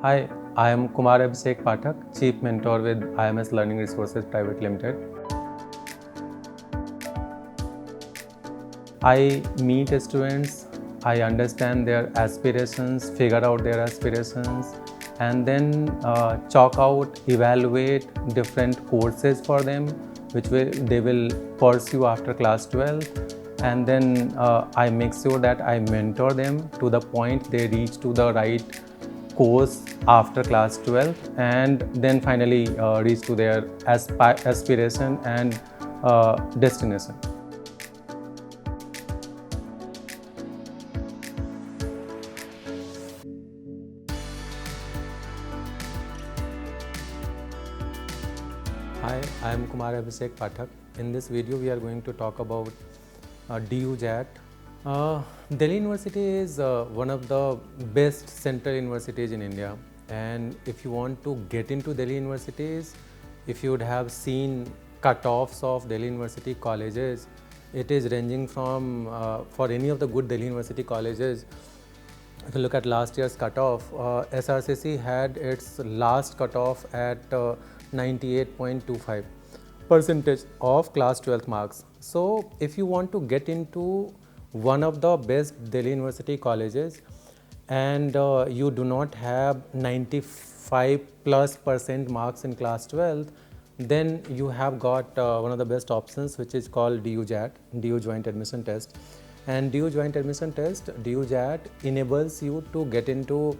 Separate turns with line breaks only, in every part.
Hi, I am Kumar Abhishek Pathak, Chief Mentor with IMS Learning Resources Private Limited. I meet students, I understand their aspirations, figure out their aspirations, and then chalk out, evaluate different courses for them, which they will pursue after class 12. And then I make sure that I mentor them to the point they reach to the right course after class 12, and then finally reach to their aspiration and destination. Hi, I am Kumar Abhishek Pathak. In this video, we are going to talk about DUJAT. Delhi University is one of the best central universities in India, and if you want to get into Delhi universities, if you would have seen cutoffs of Delhi University colleges, it is ranging from for any of the good Delhi University colleges. If you look at last year's cutoff, SRCC had its last cutoff at 98.25 percentage of class 12th marks. So if you want to get into one of the best Delhi University colleges and you do not have 95+% marks in class 12th, then you have got one of the best options, which is called DUJAT, DU Joint Admission Test. And DU Joint Admission Test, DUJAT, enables you to get into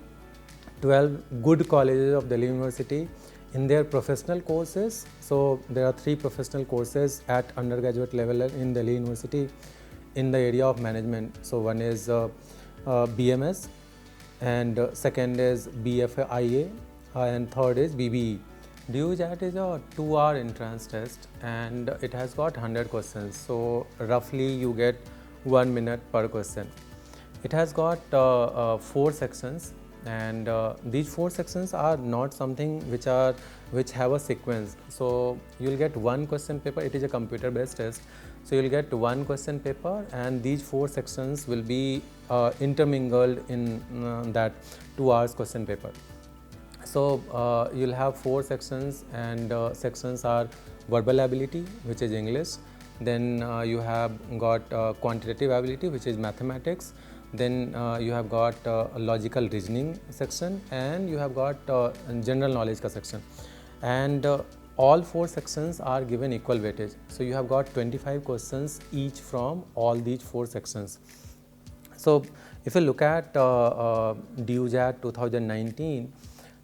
12 good colleges of Delhi University in their professional courses. So there are 3 professional courses at undergraduate level in Delhi University in the area of management. So one is BMS, and second is BFIA, and third is BBE. DUJAT is a 2-hour entrance test, and it has got 100 questions. So roughly you get 1 minute per question. It has got 4 sections, and these 4 sections are not something which have a sequence. So you'll get one question paper. It is a computer based test, so you'll get one question paper, and these 4 sections will be intermingled in that 2 hours question paper. So you'll have 4 sections, and sections are verbal ability, which is English. Then you have got quantitative ability, which is mathematics. Then you have got logical reasoning section, and you have got general knowledge ka section. And all 4 sections are given equal weightage. So you have got 25 questions each from all these 4 sections. So if you look at DUJAT 2019,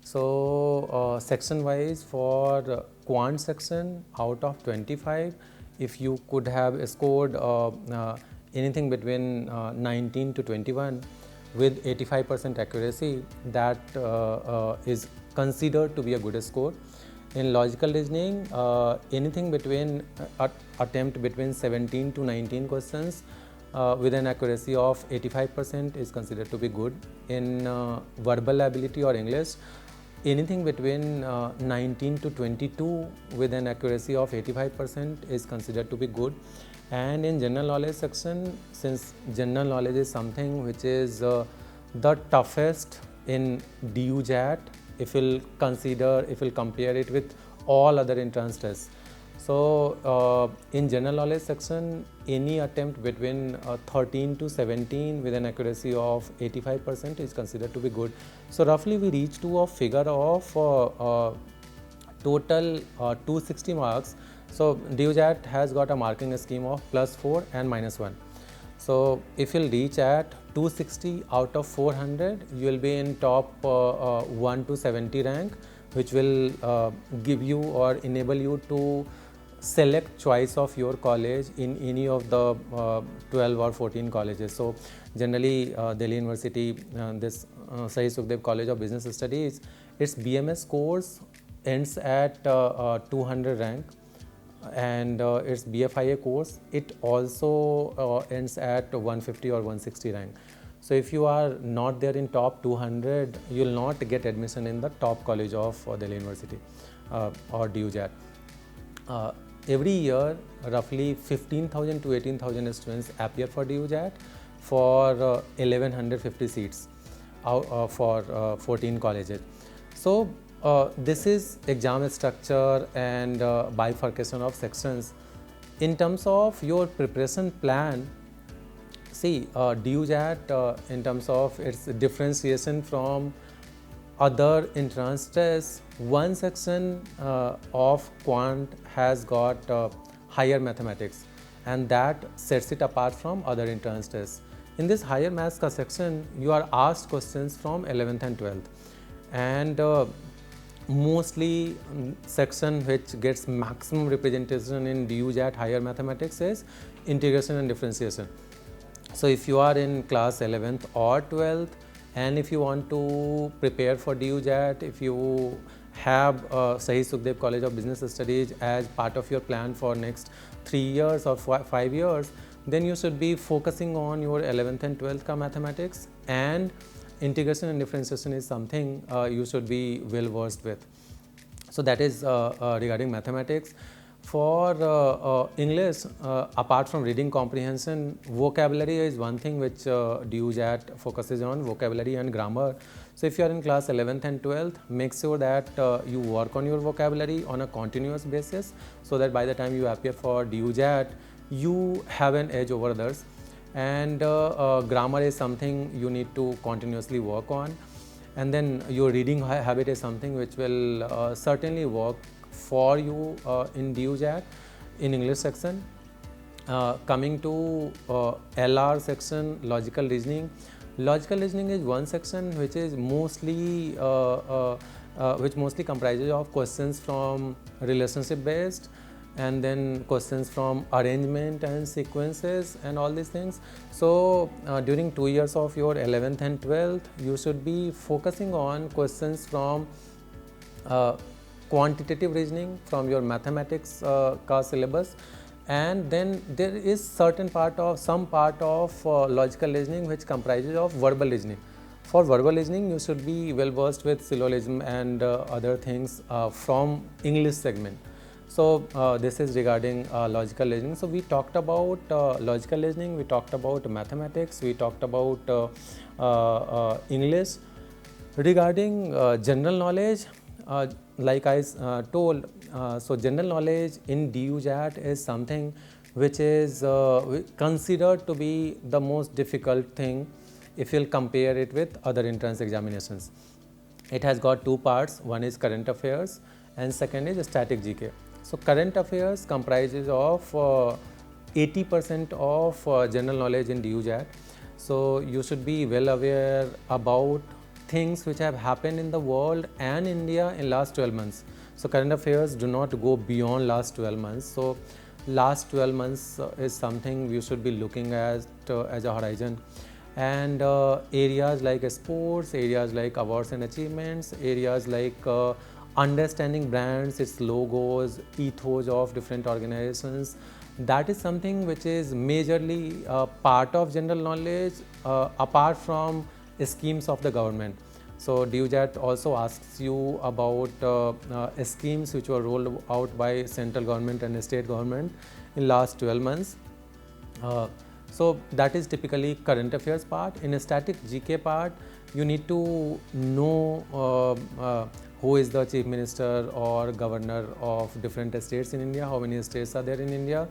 so section wise, for quant section, out of 25, if you could have scored anything between 19 to 21 with 85% accuracy, that is considered to be a good score. In logical reasoning, anything between attempt between 17 to 19 questions with an accuracy of 85% is considered to be good. In verbal ability or English, anything between 19 to 22 with an accuracy of 85% is considered to be good. And in general knowledge section, since general knowledge is something which is the toughest in DUJAT, if you'll compare it with all other entrance tests. So in general knowledge section, any attempt between 13 to 17 with an accuracy of 85% is considered to be good. So roughly we reach to a figure of total 260 marks. So DUJAT has got a marking scheme of +4 and -1. So if you'll reach at 260 out of 400, you will be in top 1 to 70 rank, which will give you or enable you to select choice of your college in any of the 12 or 14 colleges. So generally Delhi University, this Sahid Sukhdev College of Business Studies, its BMS course ends at 200 rank, and its BFIA course, it also ends at 150 or 160 rank. So if you are not there in top 200, you will not get admission in the top college of Delhi University or DUJAT. Every year, roughly 15,000 to 18,000 students appear for DUJAT for 1150 seats for 14 colleges. So this is exam structure and bifurcation of sections. In terms of your preparation plan, see, DUJAT in terms of its differentiation from other entrance tests, one section of quant has got higher mathematics, and that sets it apart from other entrance tests. In this higher maths ka section, you are asked questions from 11th and 12th, and mostly section which gets maximum representation in DUJAT higher mathematics is integration and differentiation. So if you are in class 11th or 12th, and if you want to prepare for DUJAT, if you have Sahid Sukhdev College of Business Studies as part of your plan for next 3 years or 5 years, then you should be focusing on your 11th and 12th ka mathematics, and integration and differentiation is something you should be well versed with. So that is regarding mathematics. For English, apart from reading comprehension, vocabulary is one thing which DUJAT focuses on, vocabulary and grammar. So if you are in class 11th and 12th, make sure that you work on your vocabulary on a continuous basis, so that by the time you appear for DUJAT, you have an edge over others. And grammar is something you need to continuously work on. And then your reading habit is something which will certainly work for you in DUJAT in English section. Coming to LR section, logical reasoning. Logical reasoning is one section which is mostly comprises of questions from relationship based, and then questions from arrangement and sequences and all these things. So during 2 years of your 11th and 12th, you should be focusing on questions from quantitative reasoning from your mathematics ka syllabus, and then there is some part of logical reasoning which comprises of verbal reasoning. For verbal listening, you should be well versed with syllogism and other things from English segment. So this is regarding logical listening. So we talked about logical listening, we talked about mathematics, we talked about English. Regarding general knowledge, like I told, so general knowledge in DUJAT is something which is considered to be the most difficult thing if you'll compare it with other entrance examinations. It has got two parts, one is current affairs and second is static GK. So current affairs comprises of 80% of general knowledge in DUJAT. So you should be well aware about things which have happened in the world and India in last 12 months. So current affairs do not go beyond last 12 months. So last 12 months is something you should be looking at as a horizon. And areas like sports, areas like awards and achievements, areas like understanding brands, its logos, ethos of different organizations, that is something which is majorly part of general knowledge apart from schemes of the government. So DUJAT also asks you about schemes which were rolled out by central government and state government in last 12 months. So that is typically current affairs part. In a static GK part, you need to know who is the chief minister or governor of different states in India, how many states are there in India.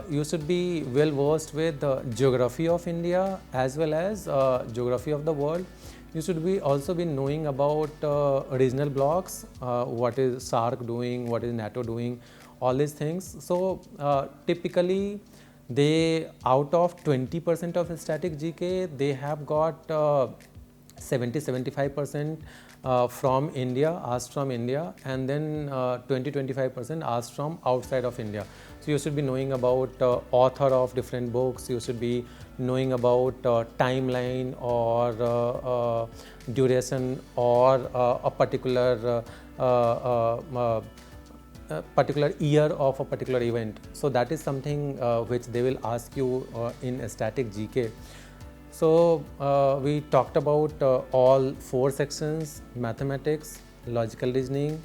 You should be well versed with the geography of India as well as geography of the world. You should be also be knowing about regional blocks, what is SAARC doing, what is NATO doing, all these things. So typically they, out of 20% of static GK, they have got 70-75% from India, asked from India, and then 20-25% asked from outside of India. So you should be knowing about author of different books, you should be knowing about timeline or duration or a particular particular year of a particular event. So that is something which they will ask you in a static GK. So we talked about all four sections: mathematics, logical reasoning,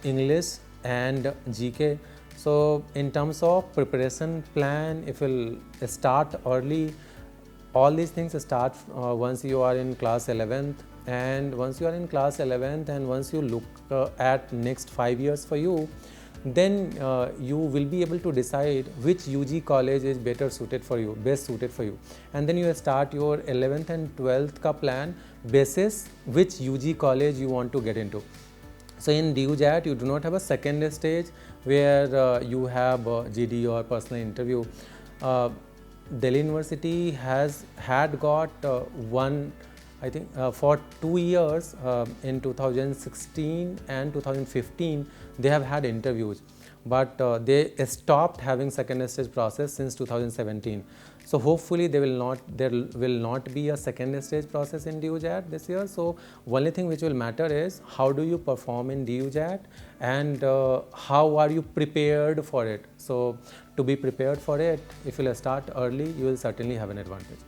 English and GK. So in terms of preparation plan, if we'll start early, all these things start once you are in class 11th and once you are in class 11th and once you look at next 5 years for you, then you will be able to decide which UG college is better suited for you, best suited for you, and then you start your 11th and 12th ka plan basis which UG college you want to get into. So in DUJAT, you do not have a second stage where you have GD or personal interview. Delhi University has had got one, I think for 2 years in 2016 and 2015 they have had interviews, but they stopped having second stage process since 2017. So hopefully there will not be a second stage process in DUJAT this year. So only thing which will matter is how do you perform in DUJAT and how are you prepared for it. So to be prepared for it, if you will start early, you will certainly have an advantage.